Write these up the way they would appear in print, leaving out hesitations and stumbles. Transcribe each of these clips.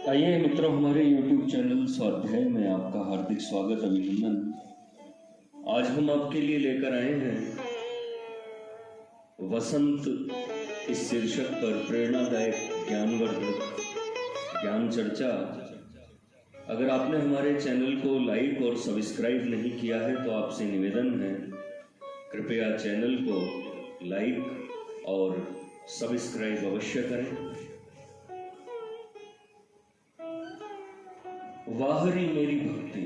आइए मित्रों, हमारे YouTube चैनल स्वाध्याय में आपका हार्दिक स्वागत, अभिनंदन। आज हम आपके लिए लेकर आए हैं वसंत इस शीर्षक पर प्रेरणादायक ज्ञानवर्धक ज्ञान चर्चा। अगर आपने हमारे चैनल को लाइक और सब्सक्राइब नहीं किया है तो आपसे निवेदन है, कृपया चैनल को लाइक और सब्सक्राइब अवश्य करें। वाहरी मेरी भक्ति,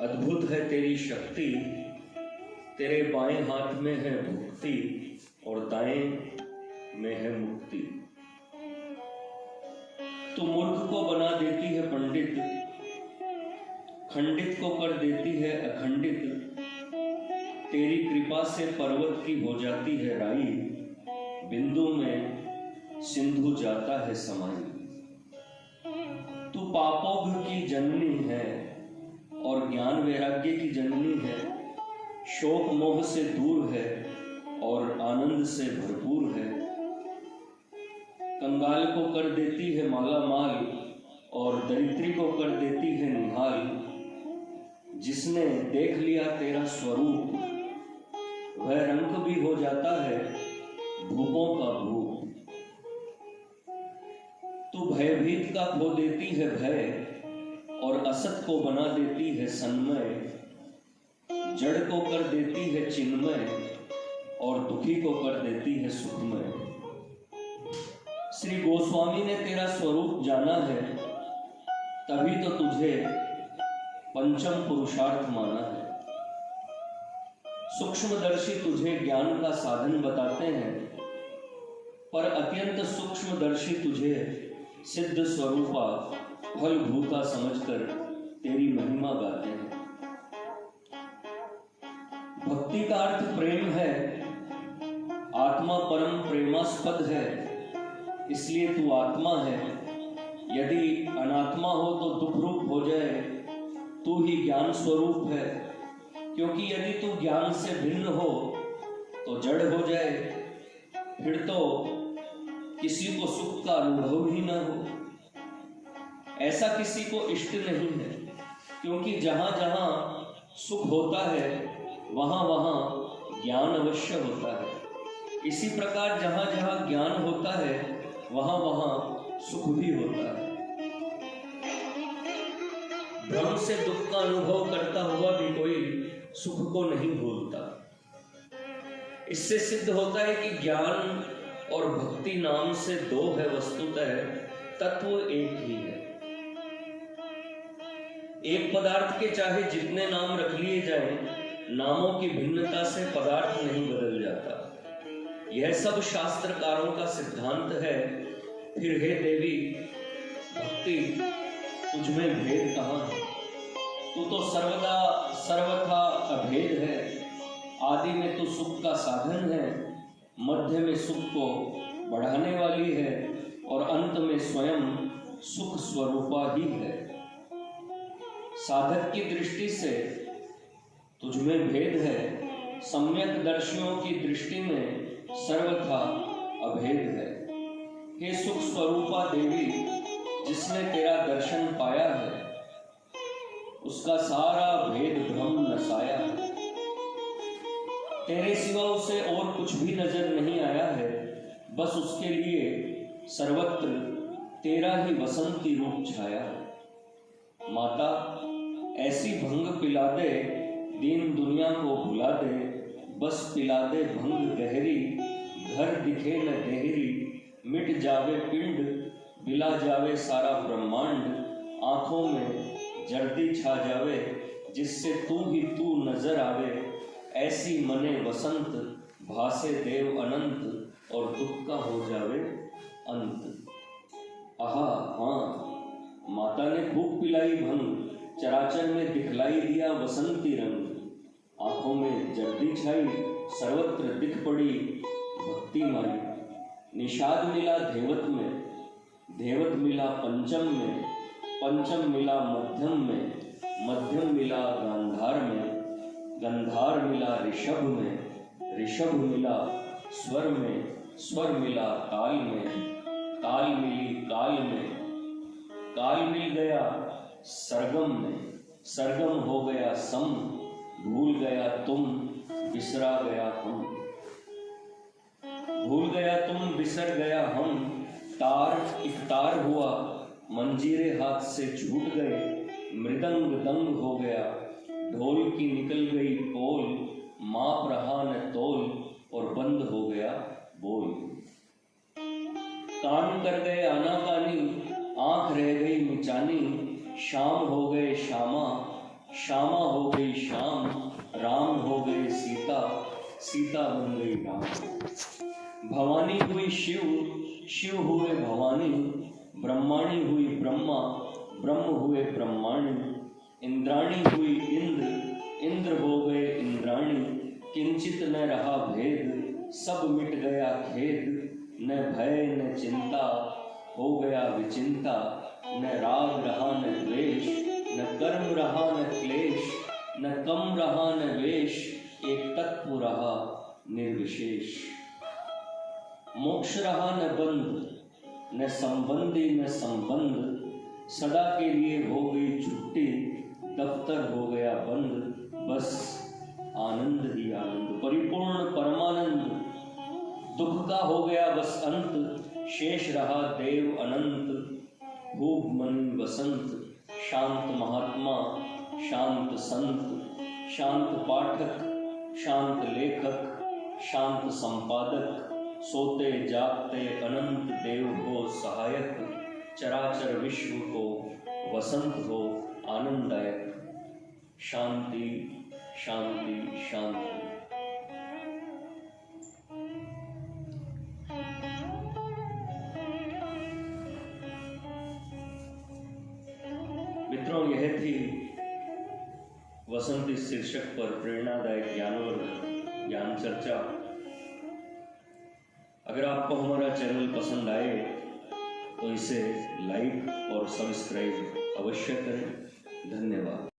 अद्भुत है तेरी शक्ति, तेरे बाएं हाथ में है भुक्ति और दाएं में है मुक्ति। तू मूर्ख को बना देती है पंडित, खंडित को कर देती है अखंडित। तेरी कृपा से पर्वत की हो जाती है राई, बिंदु में सिंधु जाता है समाई। तू पापों की जननी है और ज्ञान वैराग्य की जननी है, शोक मोह से दूर है और आनंद से भरपूर है। कंगाल को कर देती है माला माल और दरिद्री को कर देती है निहाल। जिसने देख लिया तेरा स्वरूप, वह रंग भी हो जाता है भूपों का भूप। तू भयभीत का खो देती है भय और असत को बना देती है सन्मय। जड़ को कर देती है चिन्मय और दुखी को कर देती है सुखमय। श्री गोस्वामी ने तेरा स्वरूप जाना है, तभी तो तुझे पंचम पुरुषार्थ माना है। सूक्ष्मदर्शी तुझे ज्ञान का साधन बताते हैं, पर अत्यंत सूक्ष्मदर्शी तुझे सिद्ध स्वरूपा फल भूता समझकर तेरी महिमा गाते हैं। भक्ति का अर्थ प्रेम है, आत्मा परम प्रेमास्पद है, इसलिए तू आत्मा है। यदि अनात्मा हो तो दुख रूप हो जाए, तू ही ज्ञान स्वरूप है। क्योंकि यदि तू ज्ञान से भिन्न हो तो जड़ हो जाए, फिर तो किसी को सुख का अनुभव ही न हो। ऐसा किसी को इष्ट नहीं है, क्योंकि जहां जहां सुख होता है वहां वहां ज्ञान अवश्य होता है। इसी प्रकार जहां जहां ज्ञान होता है वहां वहां सुख भी होता है। भ्रम से दुख का अनुभव करता हुआ भी कोई सुख को नहीं भूलता। इससे सिद्ध होता है कि ज्ञान और भक्ति नाम से दो है, वस्तुतः तत्व एक ही है। एक पदार्थ के चाहे जितने नाम रख लिए जाएं, नामों की भिन्नता से पदार्थ नहीं बदल जाता। यह सब शास्त्रकारों का सिद्धांत है। फिर हे देवी भक्ति, तुझमें भेद कहाँ है? तू तो सर्वदा सर्वथा अभेद है। आदि में तू सुख का साधन है, मध्य में सुख को बढ़ाने वाली है और अंत में स्वयं सुख स्वरूपा ही है। साधक की दृष्टि से तुझमें भेद है, सम्यक दर्शियों की दृष्टि में सर्वथा अभेद है। हे सुख स्वरूपा देवी, जिसने तेरा दर्शन पाया है, उसका सारा भेद भ्रम नसाया है। तेरे सिवा उसे और कुछ भी नजर नहीं आया है, बस उसके लिए सर्वत्र तेरा ही वसंती रूप छाया है। माता ऐसी भंग पिला दे, दीन दुनिया को भुला दे, बस पिला दे भंग गहरी। घर दिखे न देहरी, मिट जावे पिंड, बिला जावे सारा ब्रह्मांड। आंखों में जर्दी छा जावे, जिससे तू ही तू नजर आवे। ऐसी मने वसंत, भासे देव अनंत और दुख का हो जावे अंत। आहा हाँ, माता ने खूब पिलाई भंग, चराचर में दिखलाई दिया वसंती रंग। आंखों में जर्दी छाई, सर्वत्र दिख पड़ी भक्ति माई। निषाद मिला धेवत में, धेवत मिला पंचम में, पंचम मिला मध्यम में, मध्यम मिला गांधार में, गंधार मिला ऋषभ में, ऋषभ मिला स्वर में, स्वर मिला ताल में, ताल मिली काल मिल गया सरगम में, सरगम हो गया सम, भूल गया तुम बिसरा गया हम, भूल गया तुम बिसर गया हम, तार एक तार हुआ, मंजीरे हाथ से छूट गए, मृदंग दंग हो गया, ढोल की निकल गई पोल, माप रहा न तोल और बंद हो गया बोल। कान कर गए आनाकानी, आंख रह गई मिचानी, शाम हो गए श्यामा, श्यामा हो गई शाम, राम हो गए सीता, सीता बन गई राम। भवानी हुई शिव, शिव हुए भवानी, ब्रह्माणी हुई ब्रह्मा, ब्रह्म हुए ब्रह्माणी, इंद्राणी हुई इंद्र, इंद्र हो गए इंद्राणी, किंचित न रहा भेद, सब मिट गया खेद, न भय न चिंता, हो गया विचिंता, न राग रहा न द्वेष, न कर्म रहा न क्लेश, न कम रहा न वेश, एक तत्व रहा निर्विशेष। मोक्ष रहा न बंध, न संबंधी न संबंध, सदा के लिए हो गई छुट्टी, दफ्तर हो गया बंद, बस आनंद ही आनंद, परिपूर्ण परमानंद, दुख का हो गया बस अंत, शेष रहा देव अनंत, भूप मन वसंत, शांत महात्मा, शांत संत, शांत पाठक, शांत लेखक, शांत संपादक, सोते जागते अनंत देव हो सहायक, चराचर विश्व को वसंत हो आनंददायक। शांति शांति शांति। मित्रों, यह थी वसंत इस शीर्षक पर प्रेरणादायक ज्ञान चर्चा। अगर आपको हमारा चैनल पसंद आए तो इसे लाइक और सब्सक्राइब अवश्य करें। धन्यवाद।